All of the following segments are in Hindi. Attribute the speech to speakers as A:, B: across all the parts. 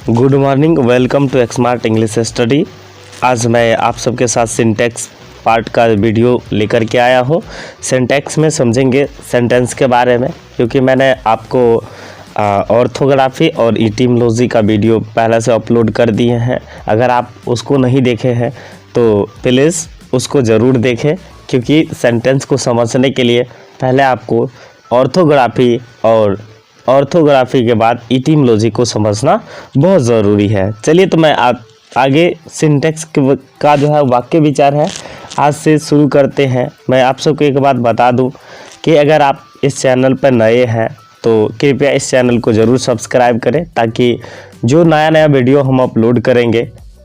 A: Good morning, welcome to smart English study. आज मैं आप सबके साथ सिंटैक्स पार्ट का वीडियो लेकर के आया हूँ। सिंटैक्स में समझेंगे सेंटेंस के बारे में, क्योंकि मैंने आपको ऑर्थोग्राफी और इटिमोलॉजी का वीडियो पहले से अपलोड कर दिए हैं। अगर आप उसको नहीं देखे हैं तो प्लीज़ उसको ज़रूर देखें, क्योंकि सेंटेंस को समझने के लिए पहले आपको ऑर्थोग्राफी के बाद इटिमोलॉजी को समझना बहुत ज़रूरी है। चलिए तो मैं आगे सिंटैक्स का जो है वाक्य विचार है आज से शुरू करते हैं। मैं आप सबको एक बात बता दूं कि अगर आप इस चैनल पर नए हैं तो कृपया इस चैनल को ज़रूर सब्सक्राइब करें, ताकि जो नया वीडियो हम अपलोड करेंगे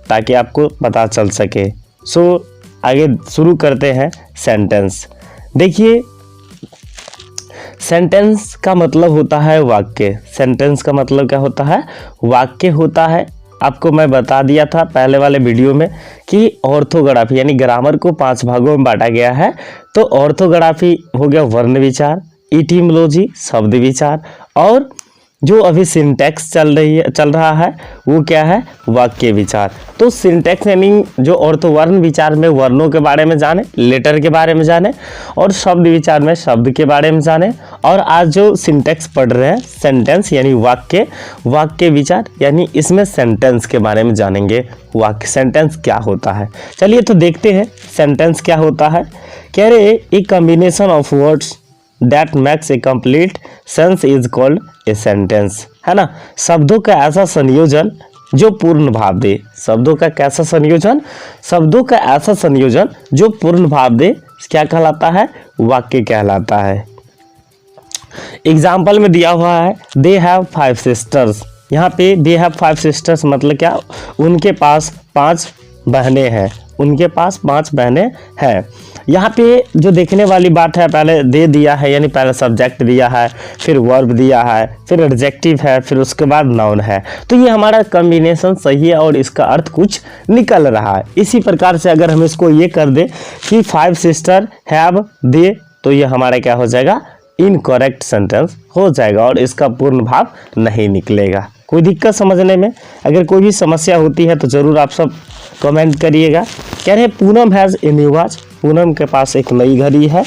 A: ताकि आपको पता चल सके। आगे शुरू करते हैं सेंटेंस। देखिए, सेंटेंस का मतलब होता है वाक्य। सेंटेंस का मतलब क्या होता है? वाक्य होता है। आपको मैं बता दिया था पहले वाले वीडियो में कि ऑर्थोग्राफी यानी ग्रामर को 5 भागों में बांटा गया है। तो ऑर्थोग्राफी हो गया वर्ण विचार, इटिमोलॉजी शब्द विचार, और जो अभी सिंटैक्स चल रहा है वो क्या है? वाक्य विचार। तो सिंटैक्स यानी जो वर्ण विचार में वर्णों के बारे में जाने, लेटर के बारे में जाने, और शब्द विचार में शब्द के बारे में जाने। और आज जो सिंटैक्स पढ़ रहे हैं सेंटेंस यानी वाक्य विचार, यानी इसमें सेंटेंस के बारे में जानेंगे। वाक्य सेंटेंस क्या होता है, चलिए तो देखते हैं सेंटेंस क्या होता है। कह रहे a combination of words that makes A complete sense is called a sentence, है ना। शब्दों का ऐसा संयोजन जो पूर्ण भाव दे। शब्दों का कैसा संयोजन? शब्दों का ऐसा संयोजन जो पूर्ण भाव दे क्या कहलाता है? वाक्य कहलाता है। एग्जाम्पल में दिया हुआ है दे हैव 5 सिस्टर्स। यहाँ पे दे हैव 5 सिस्टर्स मतलब क्या? उनके पास 5 बहनें हैं। उनके पास 5 बहनें हैं। यहाँ पे जो देखने वाली बात है, पहले दे दिया है यानी पहले सब्जेक्ट दिया है, फिर वर्ब दिया है, फिर एडजेक्टिव है, फिर उसके बाद नाउन है। तो ये हमारा कॉम्बिनेशन सही है और इसका अर्थ कुछ निकल रहा है। इसी प्रकार से अगर हम इसको ये कर दे कि 5 सिस्टर हैव दे, तो ये हमारा क्या हो जाएगा? इनकरेक्ट सेंटेंस हो जाएगा और इसका पूर्ण भाव नहीं निकलेगा। कोई दिक्कत समझने में? अगर कोई भी समस्या होती है तो ज़रूर आप सब कमेंट करिएगा। कह रहे Poonam has a new watch. Poonam के पास एक नई घड़ी है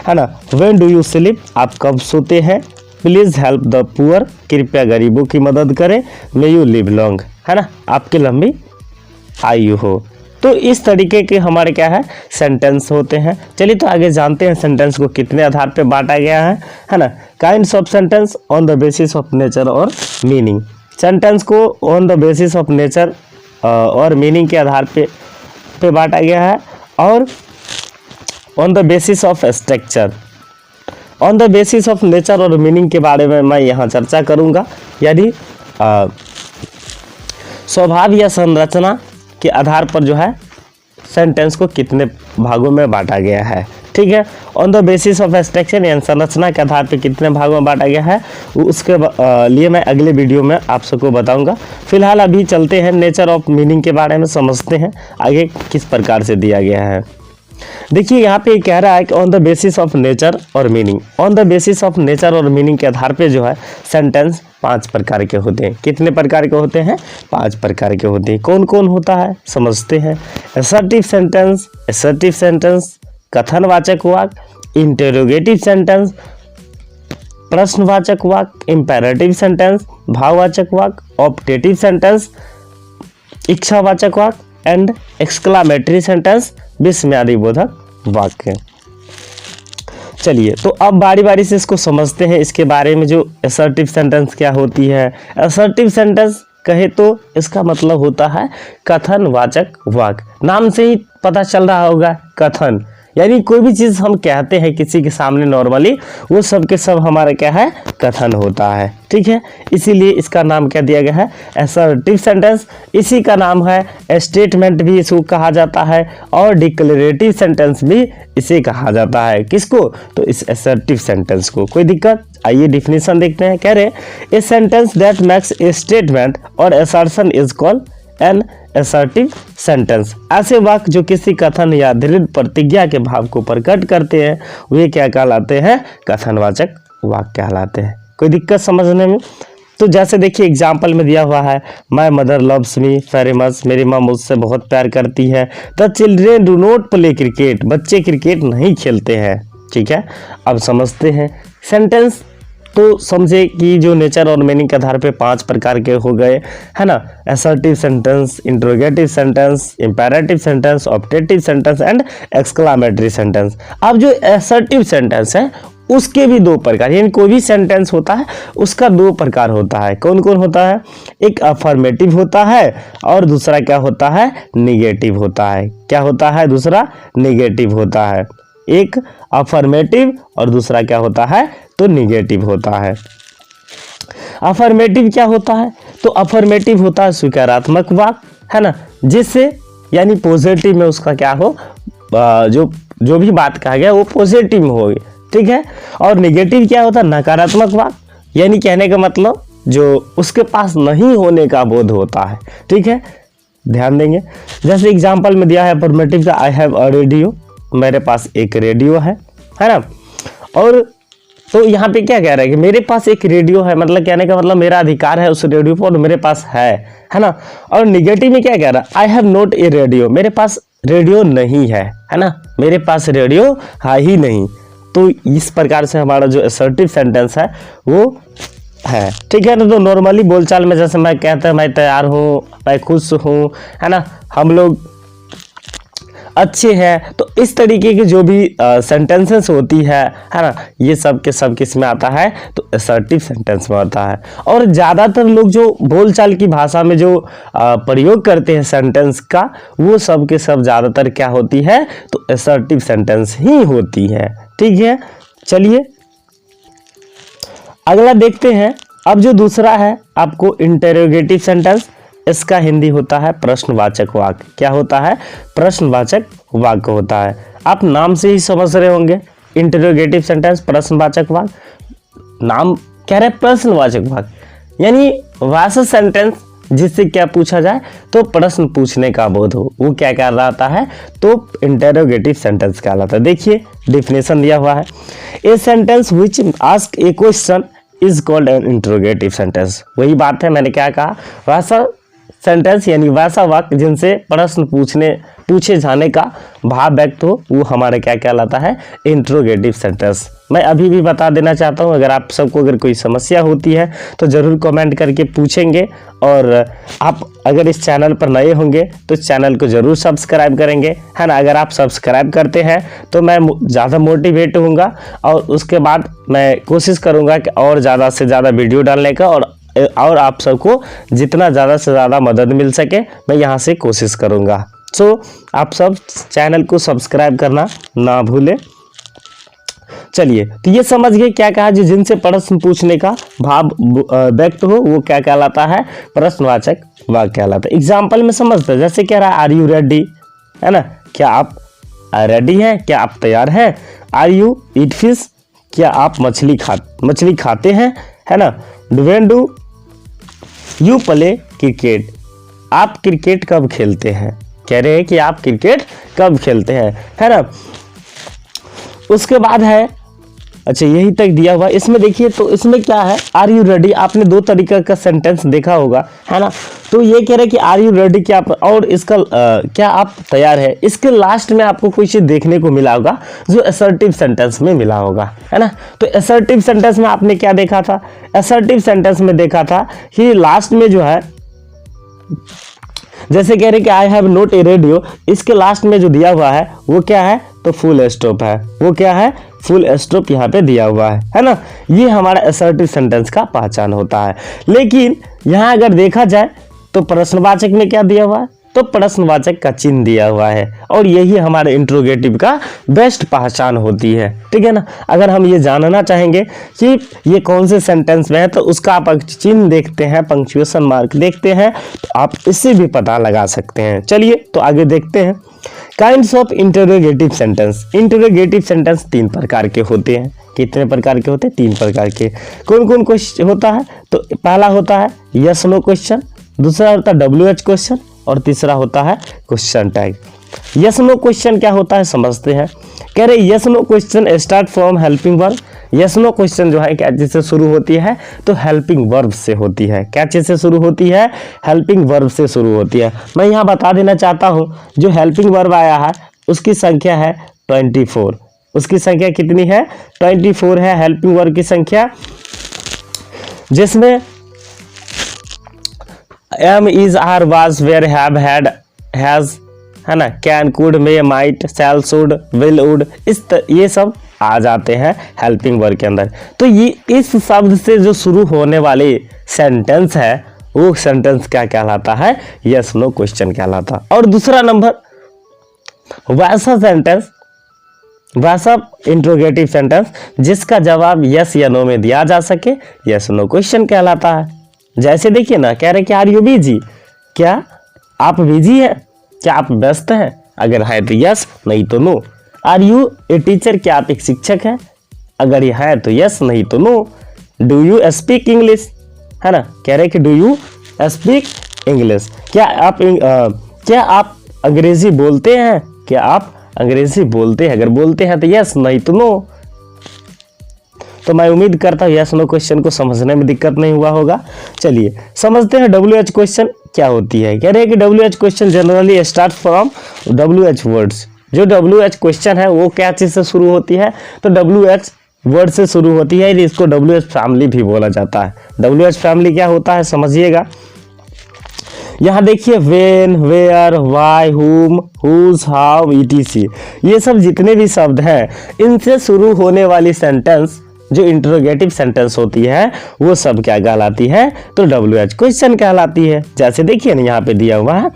A: ना। When do you sleep? आप कब सोते हैं? Please help the poor. कृपया गरीबों की मदद करें। मे यू लिव लॉन्ग, है ना, आपकी लंबी आयु हो। तो इस तरीके के हमारे क्या है? सेंटेंस होते हैं। चलिए तो आगे जानते हैं सेंटेंस को कितने आधार पे बांटा गया है ना। Kinds of sentence on the basis of nature और मीनिंग। सेंटेंस को on the basis of nature और मीनिंग के आधार पे बांटा गया है, और on the basis of structure. On the basis of nature और मीनिंग के बारे में मैं यहाँ चर्चा करूँगा, यानी स्वभाव या संरचना के आधार पर जो है सेंटेंस को कितने भागों में बांटा गया है। ठीक है, on the basis of structure यानी संरचना के आधार पर कितने भागों में बांटा गया है, उसके लिए मैं अगले वीडियो में आप सबको बताऊंगा। फिलहाल अभी चलते हैं नेचर ऑफ मीनिंग के बारे में, समझते हैं आगे किस प्रकार से दिया गया है। देखिए यहाँ पे कह रहा है कि on the basis of nature और meaning. On the basis of nature और मीनिंग के आधार पे जो है सेंटेंस 5 प्रकार के होते हैं। कितने प्रकार के होते हैं? 5 प्रकार के होते हैं। कौन कौन होता है समझते हैं। असर्टिव सेंटेंस, कथनवाचक वाक्य, इंटरोगेटिव सेंटेंस, प्रश्नवाचक वाक्य, इंपेरेटिव सेंटेंस, भाववाचक वाक्य, ऑप्टेटिव सेंटेंस, इच्छावाचक वाक्य एंड एक्सक्लामेटरी सेंटेंस, विस्मयादिबोधक वाक्य। चलिए तो अब बारी बारी से इसको समझते हैं, इसके बारे में। जो असर्टिव सेंटेंस क्या होती है? असर्टिव सेंटेंस कहे तो इसका मतलब होता है कथनवाचक वाक्य। नाम से ही पता चल रहा होगा, कथन यानी कोई भी चीज़ हम कहते हैं किसी के सामने नॉर्मली, वो सब के सब हमारा क्या है? कथन होता है। ठीक है, इसीलिए इसका नाम क्या दिया गया है? Assertive sentence. इसी का नाम है स्टेटमेंट भी इसको कहा जाता है, और डिक्लेरेटिव सेंटेंस भी इसे कहा जाता है। किसको? तो इस असर्टिव सेंटेंस को। कोई दिक्कत? आइए डिफिनीशन देखते हैं। कह रहे a sentence that makes a statement और assertion is called an assertive sentence. ऐसे वाक्य जो किसी कथन या दृढ़ प्रतिज्ञा के भाव को प्रकट करते हैं वे क्या कहलाते हैं? कथनवाचक वाक्य कहलाते हैं। कोई दिक्कत समझने में? तो जैसे देखिए एग्जाम्पल में दिया हुआ है, my mother loves me very much, मेरी माँ मुझसे बहुत प्यार करती है। The children do not play cricket, बच्चे क्रिकेट नहीं खेलते हैं। ठीक है, अब समझते हैं सेंटेंस। तो समझे कि जो नेचर और मीनिंग के आधार पे 5 प्रकार के हो गए, है ना, assertive sentence, interrogative sentence, imperative sentence, optative sentence and exclamatory sentence. अब जो असर्टिव सेंटेंस है उसके भी 2 प्रकार, यानी कोई भी सेंटेंस होता है उसका 2 प्रकार होता है। कौन कौन होता है? एक अफर्मेटिव होता है और दूसरा क्या होता है? निगेटिव होता है। क्या होता है? दूसरा निगेटिव होता है। एक अफर्मेटिव और दूसरा क्या होता है? तो निगेटिव होता है। अफर्मेटिव क्या होता है? तो अफर्मेटिव होता है स्वीकारात्मक वाक्य, है ना, जिससे यानी पॉजिटिव में उसका क्या हो, जो भी बात कहा गया वो पॉजिटिव में हो। ठीक है, और निगेटिव क्या होता है? नकारात्मक वाक्य, यानी कहने का मतलब जो उसके पास नहीं होने का बोध होता है। ठीक है, ध्यान देंगे। जैसे एग्जाम्पल में दिया है अफर्मेटिव का, आई हैव अ रेडियो, मेरे पास एक रेडियो है ना। और तो यहाँ पे क्या कह रहा है कि मेरे पास एक रेडियो है, मतलब कहने का मतलब मेरा अधिकार है उस रेडियो पर, मेरे पास है ना। और निगेटिव में क्या कह रहा है? I have not a radio, मेरे पास रेडियो नहीं है ना, मेरे पास रेडियो है ही नहीं। तो इस प्रकार से हमारा जो असर्टिव सेंटेंस है वो है। ठीक है, तो नॉर्मली बोलचाल में जैसे मैं कहता हूँ मैं तैयार हूँ, मैं खुश हूँ, है ना, हम लोग अच्छे हैं, तो इस तरीके की जो भी सेंटेंसेस होती है ना, ये सब के सब किस में आता है? तो असर्टिव सेंटेंस में आता है। और ज़्यादातर लोग जो बोलचाल की भाषा में जो प्रयोग करते हैं सेंटेंस का, वो सब के सब ज़्यादातर क्या होती है? तो असर्टिव सेंटेंस ही होती है। ठीक है, चलिए अगला देखते हैं। अब जो दूसरा है आपको इंटेरोगेटिव सेंटेंस, इसका हिंदी होता है प्रश्नवाचक वाक्य। क्या होता है? प्रश्नवाचक वाक्य होता है। आप नाम से ही समझ रहे होंगे, इंटेरोगेटिव सेंटेंस प्रश्नवाचक वाक्य। नाम कह रहे प्रश्नवाचक वाक्य, यानी वैसा सेंटेंस जिससे क्या पूछा जाए तो प्रश्न पूछने का बोध हो, वो क्या कहलाता है? तो इंटेरोगेटिव सेंटेंस कहलाता है। देखिए डेफिनेशन दिया हुआ है, a sentence which ask A question is called N interrogative sentence. वही बात है, मैंने क्या कहा, वैसा सेंटेंस यानी वैसा वाक्य जिनसे प्रश्न पूछे जाने का भाव व्यक्त हो, वो हमारा क्या कहलाता है? Interrogative sentence. मैं अभी भी बता देना चाहता हूँ, अगर आप सबको अगर कोई समस्या होती है तो ज़रूर कमेंट करके पूछेंगे। और आप अगर इस चैनल पर नए होंगे तो इस चैनल को ज़रूर सब्सक्राइब करेंगे, है ना। अगर आप सब्सक्राइब करते हैं तो मैं ज़्यादा मोटिवेट होऊंगा और उसके बाद मैं कोशिश करूँगा कि और ज़्यादा से ज़्यादा वीडियो डालने का, और आप सबको जितना ज़्यादा से ज़्यादा मदद मिल सके मैं यहाँ से कोशिश करूँगा। सो आप सब चैनल को सब्सक्राइब करना ना भूलें। चलिए, तो ये समझ गए क्या कहा, जो जिनसे प्रश्न पूछने का भाव व्यक्त हो वो क्या कहलाता है? प्रश्नवाचक वाक्य कहलाता है। एग्जाम्पल में समझते हैं, जैसे कह रहा है आर यू रेडी, है ना, क्या आप रेडी हैं? क्या आप तैयार हैं? आर यू ईट फिश, क्या आप मछली खाते हैं, है ना। When do you play cricket, आप क्रिकेट कब खेलते हैं? कह रहे हैं कि आप क्रिकेट कब खेलते हैं, है ना। उसके बाद है, अच्छा यही तक दिया हुआ। इसमें देखिए, तो इसमें क्या है, आर यू रेडी, आपने 2 तरीका का सेंटेंस देखा होगा, है ना। तो ये कह रहे हैं कि आर यू रेडी, क्या आप, और इसका क्या आप तैयार है, इसके लास्ट में आपको कोई चीज देखने को मिला होगा जो असर्टिव सेंटेंस में मिला होगा, है ना। तो असर्टिव सेंटेंस में आपने क्या देखा था? असर्टिव सेंटेंस में देखा था कि लास्ट में जो है, जैसे कह रहे कि I have not a radio, इसके लास्ट में जो दिया हुआ है वो क्या है? तो फुल स्टॉप है। वो क्या है? फुल स्टॉप यहाँ पे दिया हुआ है ना। ये हमारा असर्टिव सेंटेंस का पहचान होता है। लेकिन यहाँ अगर देखा जाए तो प्रश्नवाचक में क्या दिया हुआ है? तो प्रश्नवाचक का चिन्ह दिया हुआ है, और यही हमारे इंट्रोगेटिव का बेस्ट पहचान होती है। ठीक है ना। अगर हम ये जानना चाहेंगे कि ये कौन से सेंटेंस में है तो उसका आप चिन्ह देखते हैं, पंक्चुएशन मार्क देखते हैं, तो आप इससे भी पता लगा सकते हैं। चलिए तो आगे देखते हैं। Kinds of interrogative sentence. Interrogative sentence 3 प्रकार के होते हैं। कितने प्रकार के होते हैं? 3 प्रकार के। कौन कौन क्वेश्चन होता है? तो पहला होता है यस नो क्वेश्चन, दूसरा होता है WH क्वेश्चन, और तीसरा होता है question tag. Yes no question क्या होता है समझते हैं। कह रहे yes no question start from helping verb. Yes no question जो है क्या चीज से शुरू होती है, तो हेल्पिंग वर्ब से होती है। क्या चीज से शुरू होती है, हेल्पिंग वर्ब से शुरू होती है। मैं यहाँ बता देना चाहता हूँ जो हेल्पिंग वर्ब आया है उसकी संख्या है 24। उसकी संख्या कितनी है, 24 है हेल्पिंग वर्ब की संख्या, जिसमें am is are was were have had has है ना, can could may might shall should will would, ये सब आ जाते हैं हेल्पिंग वर्ब के अंदर। तो ये इस शब्द से जो शुरू होने वाले सेंटेंस है वो सेंटेंस क्या कहलाता है, यस नो क्वेश्चन कहलाता। और दूसरा नंबर वैसा सेंटेंस, वैसा इंट्रोगेटिव सेंटेंस जिसका जवाब यस या नो में दिया जा सके, यस नो क्वेश्चन कहलाता है। जैसे देखिए ना, कह रहे कि आर यू बिजी, क्या आप बिजी है, क्या आप व्यस्त हैं, अगर है तो यस, नहीं तो no. Are you a teacher, क्या आप एक शिक्षक हैं, अगर ये है तो यस, नहीं तो no. Do you speak English, है ना, कह रहे कि डू यू स्पीक इंग्लिश, क्या आप अंग्रेजी बोलते हैं, क्या आप अंग्रेजी बोलते हैं, अगर बोलते हैं तो यस, नहीं तो नो। तो मैं उम्मीद करता हूँ यस नो क्वेश्चन को समझने में दिक्कत नहीं हुआ होगा। चलिए समझते हैं WH क्वेश्चन क्या होती है। कह रहे हैं कि WH question generally start from WH words. जो WH क्वेश्चन है वो क्या चीज से शुरू होती है, तो WH वर्ड से शुरू होती है। इसको WH फैमिली भी बोला जाता है। WH फैमिली क्या होता है समझिएगा। यहाँ देखिए वेन, वेयर, वाई, हुम, हुज, हाउ, etc, ये सब जितने भी शब्द हैं इनसे शुरू होने वाली सेंटेंस जो इंट्रोगेटिव सेंटेंस होती है वो सब क्या कहलाती है, तो WH क्वेश्चन कहलाती है। जैसे देखिए ना यहाँ पे दिया हुआ है,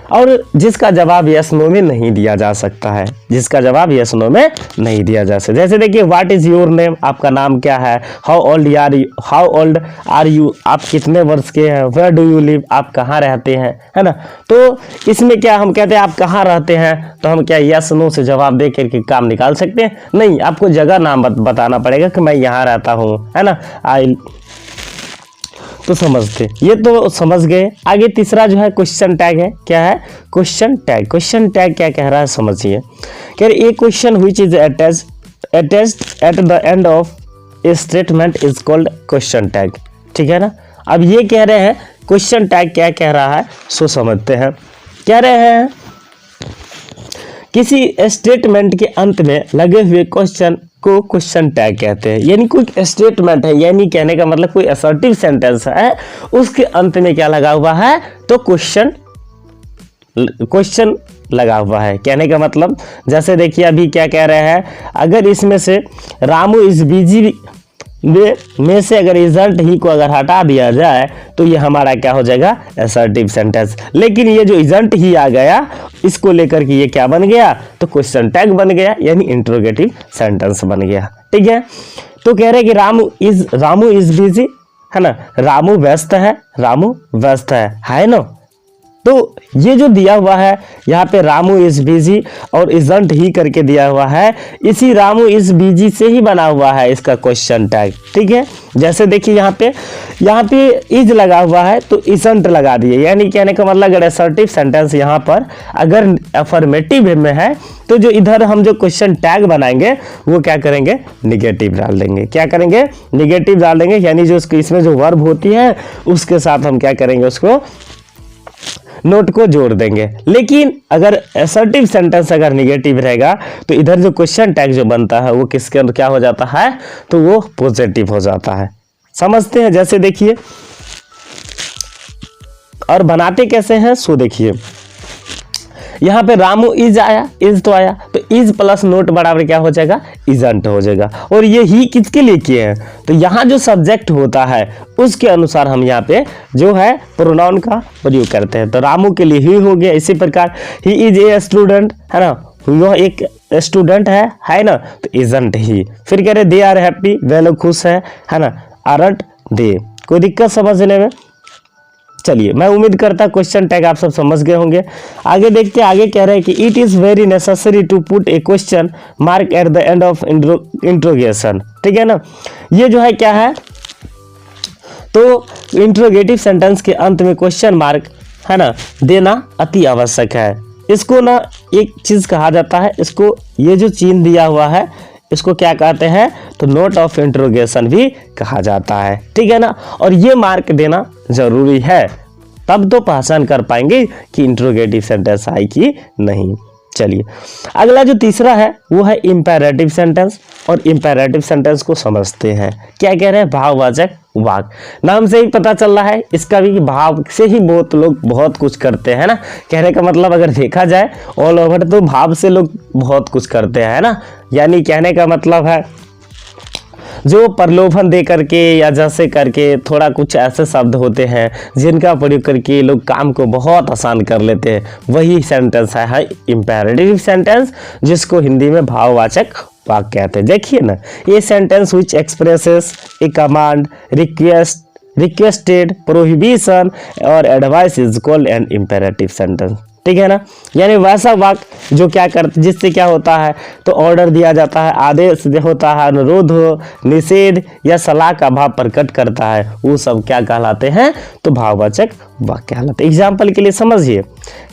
A: और जिसका जवाब यस नो में नहीं दिया जा सकता है, जिसका जवाब यस नो में नहीं दिया जा सकता। जैसे देखिए व्हाट इज योर नेम, आपका नाम क्या है, हाउ ओल्ड आर यू, आप कितने वर्ष के हैं, वेयर डू यू लिव, आप कहाँ रहते हैं, है ना। तो इसमें क्या हम कहते हैं आप कहाँ रहते हैं, तो हम क्या यस नो से जवाब दे करके काम निकाल सकते हैं, नहीं, आपको जगह नाम बताना पड़ेगा कि मैं यहाँ रहता हूँ, है ना। तो समझते, ये तो समझ गए। आगे तीसरा जो है क्वेश्चन टैग है। क्या है, क्वेश्चन टैग। क्वेश्चन टैग क्या कह रहा है समझिए। कह रहे a question which is attached at the end of a statement is called question tag. ठीक है ना। अब ये कह रहे हैं क्वेश्चन टैग क्या कह रहा है, सो समझते हैं। कह रहे हैं किसी स्टेटमेंट के अंत में लगे हुए क्वेश्चन को क्वेश्चन टैग कहते हैं। यानी कोई स्टेटमेंट है, यानी कहने का मतलब कोई असर्टिव सेंटेंस है, उसके अंत में क्या लगा हुआ है, तो क्वेश्चन लगा हुआ है। कहने का मतलब जैसे देखिए अभी क्या कह रहे हैं, अगर इसमें से रामू इज बिजी में से अगर इजंट ही को अगर हटा दिया जाए तो ये हमारा क्या हो जाएगा, असर्टिव सेंटेंस। लेकिन ये जो इजंट ही आ गया इसको लेकर के ये क्या बन गया, तो क्वेश्चन टैग बन गया, यानी इंट्रोगेटिव सेंटेंस बन गया। ठीक है। तो कह रहे हैं कि रामू इज बिजी, है ना, रामू व्यस्त है, रामू व्यस्त है ना। तो ये जो दिया हुआ है यहाँ पे रामू इज बिजी और इजंट ही करके दिया हुआ है, इसी रामू इज बिजी से ही बना हुआ है इसका क्वेश्चन टैग। ठीक है। जैसे देखिए यहाँ पे इज लगा हुआ है तो इजंट लगा दिए, यानी कहने का मतलब अगर असर्टिव सेंटेंस यहाँ पर अगर अफर्मेटिव में है तो जो इधर हम जो क्वेश्चन टैग बनाएंगे वो क्या करेंगे, निगेटिव डाल देंगे। क्या करेंगे, निगेटिव डाल देंगे, यानी जो इसमें जो वर्ब होती है उसके साथ हम क्या करेंगे, उसको नोट को जोड़ देंगे। लेकिन अगर असर्टिव सेंटेंस अगर निगेटिव रहेगा तो इधर जो क्वेश्चन टैग जो बनता है वो किसके अंदर क्या हो जाता है, तो वो पॉजिटिव हो जाता है। समझते हैं। जैसे देखिए और बनाते कैसे हैं, सो देखिए यहाँ पे रामू इज आया, इज तो आया, तो इज प्लस नोट बराबर क्या हो जाएगा, इजंट हो जाएगा। और ये ही किसके लिए किए हैं, तो यहाँ जो सब्जेक्ट होता है उसके अनुसार हम यहाँ पे जो है प्रोनाउन का प्रयोग करते हैं। तो रामू के लिए ही हो गया। इसी प्रकार ही इज ए स्टूडेंट, है ना, वह एक स्टूडेंट है ना, तो इजंट ही। फिर कह रहे दे आर हैप्पी, वे लोग खुश है ना, आरंट दे। कोई दिक्कत समझने में। चलिए मैं उम्मीद करता क्वेश्चन टैग आप सब समझ गए होंगे। आगे देखते हैं, आगे कह रहे हैं कि it is very necessary to put a question mark at the end of interrogation. ठीक है ना। ये जो है क्या है, तो इंट्रोगेटिव सेंटेंस के अंत में क्वेश्चन मार्क, है ना, देना अति आवश्यक है। इसको ना एक चीज कहा जाता है, इसको ये जो चिन्ह दिया हुआ है इसको क्या कहते हैं, तो नोट ऑफ इंट्रोगेशन भी कहा जाता है, ठीक है ना। और ये मार्क देना जरूरी है, तब तो पहचान कर पाएंगे कि इंट्रोगेटिव सेंटेंस आई कि नहीं। चलिए अगला जो तीसरा है वो है इंपेरेटिव सेंटेंस, और इंपेरेटिव सेंटेंस को समझते हैं। क्या कह रहे हैं, भाववाचक वाक्य। नाम से ही पता चल रहा है इसका भी कि भाव से ही बहुत लोग बहुत कुछ करते हैं ना। कहने का मतलब अगर देखा जाए ऑल ओवर तो भाव से लोग बहुत कुछ करते हैं ना। यानी कहने का मतलब है जो प्रलोभन दे करके या जैसे करके थोड़ा कुछ ऐसे शब्द होते हैं जिनका प्रयोग करके लोग काम को बहुत आसान कर लेते हैं, वही सेंटेंस है इंपेरेटिव सेंटेंस, जिसको हिंदी में भाववाचक वाक्य कहते हैं। देखिए ना, ये sentence which expresses a command, requested, prohibition और advice is called an imperative sentence, ठीक है ना। यानी वैसा वाक्य जो क्या करते, जिससे क्या होता है, तो ऑर्डर दिया जाता है, आदेश होता है, अनुरोध हो, निषेध या सलाह का भाव प्रकट करता है, वो सब क्या कहलाते हैं, तो भाववाचक वाक्य कहलाते हैं। एग्जाम्पल के लिए समझिए,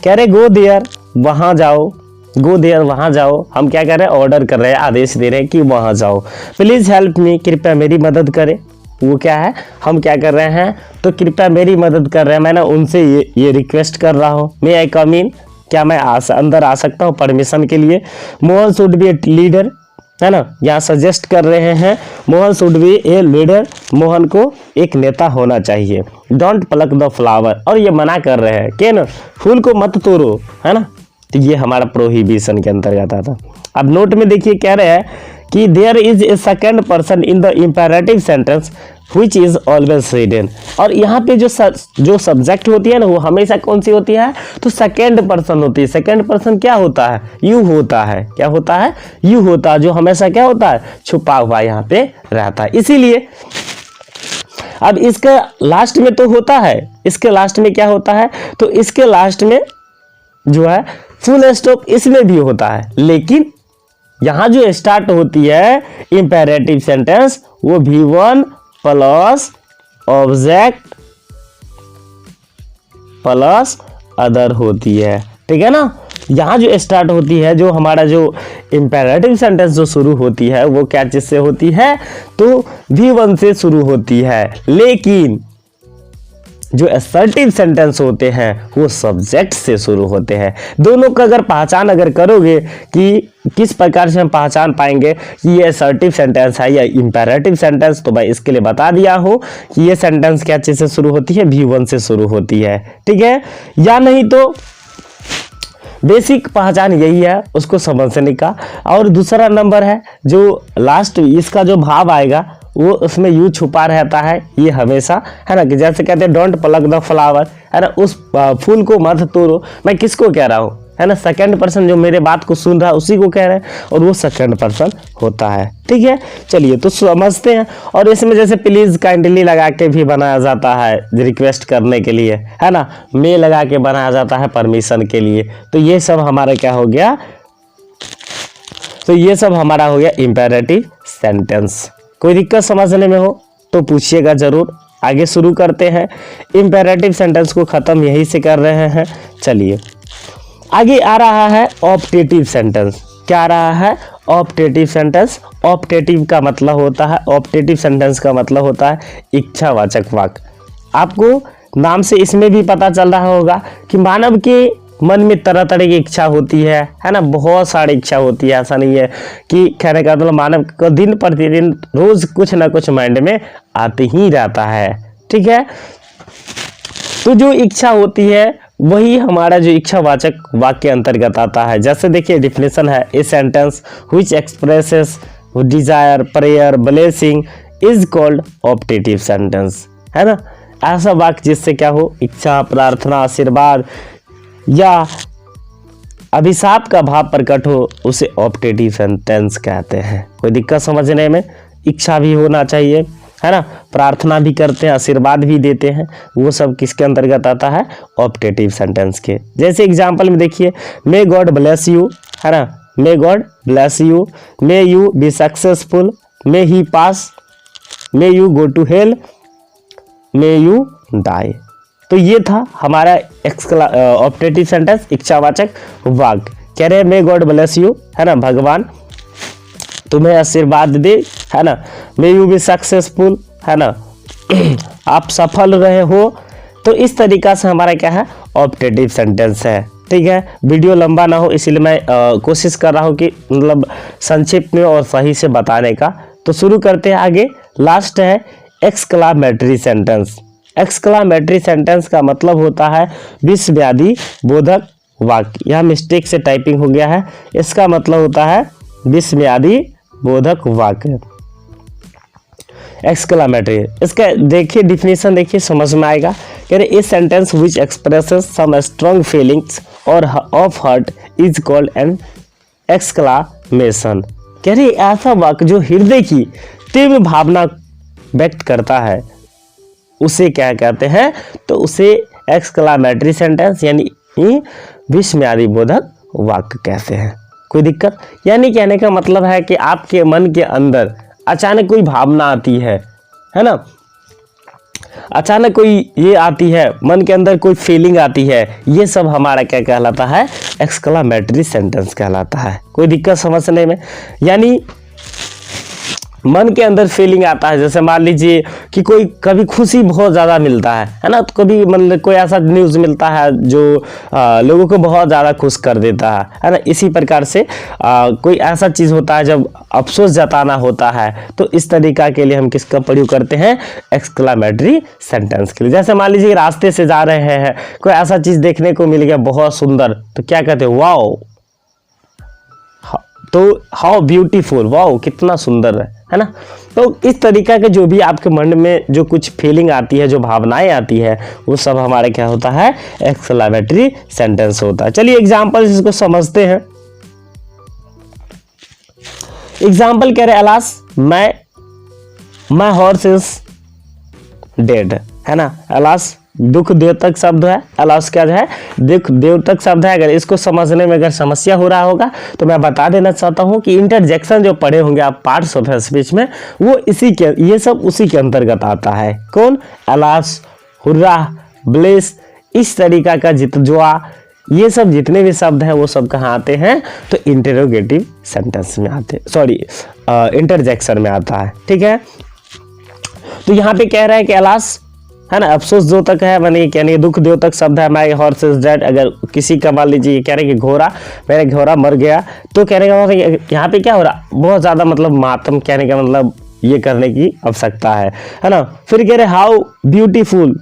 A: कह रहे गो देयर, वहां जाओ, गो देयर वहां जाओ, हम क्या कर रहे हैं, ऑर्डर कर रहे हैं, आदेश दे रहे हैं कि वहां जाओ। प्लीज हेल्प मी, कृपया मेरी मदद करें, वो क्या है, हम क्या कर रहे हैं, तो कृपया मेरी मदद कर रहे हैं, मैं ना उनसे ये रिक्वेस्ट कर रहा हूँ। मे आई कम इन, क्या मैं अंदर आ सकता हूँ परमिशन के लिए। Mohan should be a leader, है ना, यहाँ सजेस्ट कर रहे हैं Mohan should be a leader, Mohan को एक नेता होना चाहिए। डोंट प्लक द फ्लावर, और ये मना कर रहे हैं कि ना फूल को मत तोड़ो, है ना, तो ये हमारा प्रोहिबिशन के अंतर्गत आता। अब नोट में देखिए कह रहे हैं कि there is a second person in the imperative sentence which is always hidden, और यहाँ पे जो सब्जेक्ट होती है ना वो हमेशा कौन सी होती है, तो सेकेंड पर्सन होती है। सेकेंड पर्सन क्या होता है, यू होता है, क्या होता है, यू होता है, जो हमेशा क्या होता है, छुपा हुआ यहाँ पे रहता है। इसीलिए अब इसके लास्ट में तो होता है, इसके लास्ट में क्या होता है, तो इसके लास्ट में जो है फुल स्टॉप इसमें भी होता है, लेकिन यहां जो स्टार्ट होती है इंपेरेटिव सेंटेंस वो V1 plus object plus other होती है, ठीक है ना। यहां जो स्टार्ट होती है, जो हमारा जो इंपेरेटिव सेंटेंस जो शुरू होती है वो क्या चीज से होती है, तो V1 से शुरू होती है, लेकिन जो असर्टिव सेंटेंस होते हैं वो सब्जेक्ट से शुरू होते हैं। दोनों का अगर पहचान अगर करोगे कि किस प्रकार से हम पहचान पाएंगे कि ये असर्टिव सेंटेंस है या इंपेरेटिव सेंटेंस, तो मैं इसके लिए बता दिया हूं कि ये सेंटेंस क्या चीज से शुरू होती है, V1 से शुरू होती है, ठीक है। या नहीं तो बेसिक पहचान यही है, उसको समझने का। और दूसरा नंबर है जो लास्ट इसका जो भाव आएगा वो उसमें यू छुपा रहता है, ये हमेशा, है ना, कि जैसे कहते हैं डोंट प्लक द फ्लावर, है ना, उस फूल को मत तोड़ो। मैं किसको कह रहा हूँ, है ना, सेकंड पर्सन जो मेरे बात को सुन रहा है उसी को कह रहे हैं, और वो सेकंड पर्सन होता है, ठीक है। चलिए तो समझते हैं। और इसमें जैसे प्लीज काइंडली लगा के भी बनाया जाता है रिक्वेस्ट करने के लिए, है ना, मे लगा के बनाया जाता है परमिशन के लिए। तो ये सब हमारा क्या हो गया, तो ये सब हमारा हो गया इंपेरेटिव सेंटेंस। कोई दिक्कत समझने में हो तो पूछिएगा जरूर। आगे शुरू करते हैं, इंपेरेटिव सेंटेंस को खत्म यहीं से कर रहे हैं। चलिए आगे आ रहा है ऑप्टेटिव सेंटेंस। क्या आ रहा है, ऑप्टेटिव सेंटेंस। ऑप्टेटिव का मतलब होता है, ऑप्टेटिव सेंटेंस का मतलब होता है इच्छावाचक वाक्य। आपको नाम से इसमें भी पता चल रहा होगा कि मानव के मन में तरह तरह की इच्छा होती है ना, बहुत सारी इच्छा होती है। ऐसा नहीं है कि कहने का मतलब मानव को दिन प्रतिदिन रोज कुछ ना कुछ माइंड में आते ही रहता है, ठीक है। तो जो इच्छा होती है वही हमारा जो इच्छावाचक वाक्य अंतर्गत आता है। जैसे देखिए डिफिनेशन है, a sentence which expresses desire, prayer, blessing is called optative sentence, है ना। ऐसा वाक्य जिससे क्या हो, इच्छा, प्रार्थना, आशीर्वाद या अभिशाप का भाव प्रकट हो, उसे ऑप्टेटिव सेंटेंस कहते हैं। कोई दिक्कत समझने में, इच्छा भी होना चाहिए, है ना, प्रार्थना भी करते हैं, आशीर्वाद भी देते हैं, वो सब किसके अंतर्गत आता है, ऑप्टेटिव सेंटेंस के। जैसे एग्जांपल में देखिए, मे गॉड ब्लेस यू, है ना, may God bless you, may you be successful, may he pass, may you go to hell, may you die. तो ये था हमारा ऑप्टेटिव सेंटेंस, इच्छावाचक वाक्य। कह रहे मे गॉड ब्लेस यू, है ना, भगवान तुम्हें आशीर्वाद दे, है ना, मे यू बी सक्सेसफुल, है ना, आप सफल रहे हो। तो इस तरीका से हमारा क्या है, ऑप्टेटिव सेंटेंस है। ठीक है, वीडियो लंबा ना हो इसलिए मैं कोशिश कर रहा हूँ कि मतलब संक्षिप्त में और सही से बताने का। तो शुरू करते हैं आगे। लास्ट है एक्सक्लामेटरी सेंटेंस। एक्सक्लामेटरी सेंटेंस का मतलब होता है विस्मयादि बोधक वाक्य। यहाँ मिस्टेक से टाइपिंग हो गया है, इसका मतलब होता है विस्मयादि बोधक वाक्य, एक्सक्लामेटरी। इसका देखिए डिफिनेशन, देखिए समझ में आएगा। कह रहे a sentence which expresses some strong feelings और of hurt is called an exclamation. कह रहे ऐसा वाक्य जो हृदय की तीव्र भावना व्यक्त करता है उसे क्या कहते हैं, तो उसे एक्सक्लामेटरी सेंटेंस यानी विस्मयादि बोधक वाक्य कहते हैं। कोई दिक्कत? यानी कहने का मतलब है कि आपके मन के अंदर अचानक कोई भावना आती है ना, अचानक कोई ये आती है, मन के अंदर कोई फीलिंग आती है, ये सब हमारा क्या कहलाता है, एक्सक्लामेटरी सेंटेंस कहलाता है। कोई दिक्कत समझने में? यानी मन के अंदर फीलिंग आता है, जैसे मान लीजिए कि कोई कभी खुशी बहुत ज़्यादा मिलता है ना, तो कभी मतलब कोई ऐसा न्यूज़ मिलता है जो लोगों को बहुत ज़्यादा खुश कर देता है ना। इसी प्रकार से कोई ऐसा चीज़ होता है जब अफसोस जताना होता है, तो इस तरीका के लिए हम किसका प्रयोग करते हैं, एक्सक्लामेटरी सेंटेंस के लिए। जैसे मान लीजिए रास्ते से जा रहे हैं, कोई ऐसा चीज़ देखने को मिल गया बहुत सुंदर, तो क्या कहते हैं, वाओ, तो हाउ ब्यूटीफुल, वाओ कितना सुंदर है ना। तो इस तरीका के जो भी आपके मन में जो कुछ फीलिंग आती है, जो भावनाएं आती है, वो सब हमारे क्या होता है, एक्सक्लामेटरी सेंटेंस होता है। चलिए एग्जांपल इसको समझते हैं। एग्जांपल कह रहे alas my horse is dead, है ना। अलास दुख द्योतक शब्द है, अलास क्या है, दुख द्योतक शब्द है। अगर इसको समझने में अगर समस्या हो रहा होगा तो मैं बता देना चाहता हूं कि इंटरजेक्शन जो पढ़े होंगे आप पार्ट्स ऑफ स्पीच में, वो इसी के, ये सब उसी के अंतर्गत आता है। कौन? अलास, हुर्रा, ब्लेस, इस तरीका का ये सब जितने भी शब्द हैं वो सब कहाँ आते हैं, तो इंटरोगेटिव सेंटेंस में आते, सॉरी इंटरजेक्शन में आता है। ठीक है, तो यहाँ पे कह रहा है कि अलास, है ना, अफसोस जो तक है, मैंने यानी दुख दो तक शब्द है, माय हॉर्स इज डेड। अगर किसी का मान लीजिए कह रहे कि घोड़ा, मेरा घोड़ा मर गया, तो कहने का मतलब यहाँ पे क्या हो रहा, बहुत ज्यादा मतलब मातम, कहने का मतलब ये करने की आवश्यकता है ना। फिर कह रहे how beautiful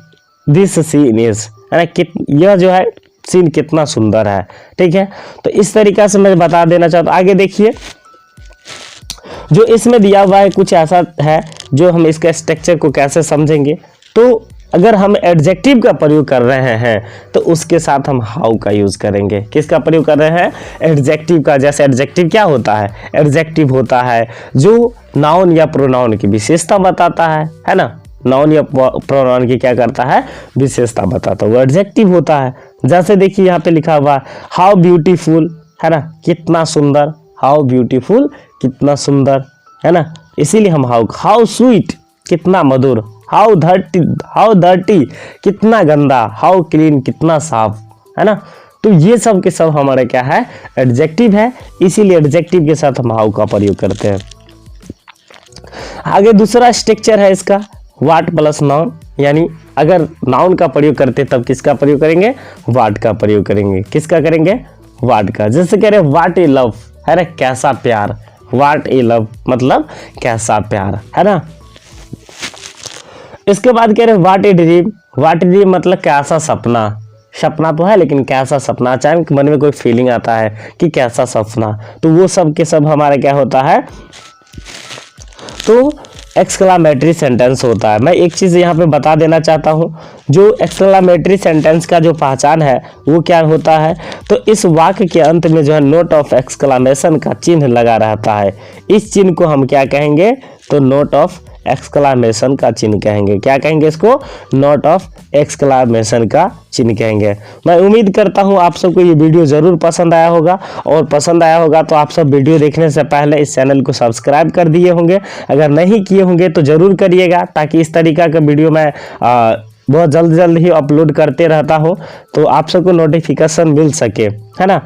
A: this scene is, है ना, यह जो है सीन कितना सुंदर है। ठीक है, तो इस तरीका से मैं बता देना चाहता हूँ। आगे देखिए, जो इसमें दिया हुआ है कुछ ऐसा है जो हम इसका स्ट्रक्चर को कैसे समझेंगे। तो अगर हम एडजेक्टिव का प्रयोग कर रहे हैं तो उसके साथ हम हाउ का यूज करेंगे। किसका प्रयोग कर रहे हैं? एडजेक्टिव का। जैसे एडजेक्टिव क्या होता है? एडजेक्टिव होता है जो नाउन या प्रोनाउन की विशेषता बताता है ना। नाउन या प्रोनाउन की क्या करता है? विशेषता बताता है, वो एडजेक्टिव होता है। जैसे देखिए यहाँ पे लिखा हुआ हाउ ब्यूटीफुल, है ना, कितना सुंदर, हाउ ब्यूटीफुल कितना सुंदर, है ना। इसीलिए हम हाउ स्वीट कितना मधुर, हाउ डर्टी कितना गंदा, हाउ क्लीन कितना साफ, है ना। तो ये सब के सब हमारे क्या है? एडजेक्टिव है, इसीलिए एडजेक्टिव के साथ हम हाउ का प्रयोग करते हैं। आगे दूसरा स्ट्रक्चर है इसका, वाट प्लस नाउन। यानी अगर नाउन का प्रयोग करते तब किसका प्रयोग करेंगे? वाट का प्रयोग करेंगे। किसका करेंगे? वाट का। जैसे कह रहे वाट ए लव, है ना, कैसा प्यार, वाट ए लव मतलब कैसा प्यार, है ना। इसके बाद कह रहे वाट a dream, watt a dream मतलब कैसा सपना, सपना तो है लेकिन कैसा सपना, अचानक मन में कोई फीलिंग आता है कि कैसा सपना, तो वो सब के सब हमारा क्या होता है, तो एक्सक्लामेटरी सेंटेंस होता है। मैं एक चीज़ यहाँ पे बता देना चाहता हूँ, जो एक्सक्लामेटरी सेंटेंस का जो पहचान है वो क्या होता है, तो इस वाक्य के अंत में जो है नोट ऑफ एक्सक्लामेशन का चिन्ह लगा रहता है। इस चिन्ह को हम क्या कहेंगे? तो नोट ऑफ एक्सक्लामेशन का चिन्ह कहेंगे। क्या कहेंगे इसको? नोट ऑफ एक्सक्लामेशन का चिन्ह कहेंगे। मैं उम्मीद करता हूं आप सबको ये वीडियो ज़रूर पसंद आया होगा, और पसंद आया होगा तो आप सब वीडियो देखने से पहले इस चैनल को सब्सक्राइब कर दिए होंगे। अगर नहीं किए होंगे तो ज़रूर करिएगा, ताकि इस तरीका का वीडियो मैं बहुत जल्द जल्द ही अपलोड करते रहता हूँ, तो आप सबको नोटिफिकेशन मिल सके, है ना।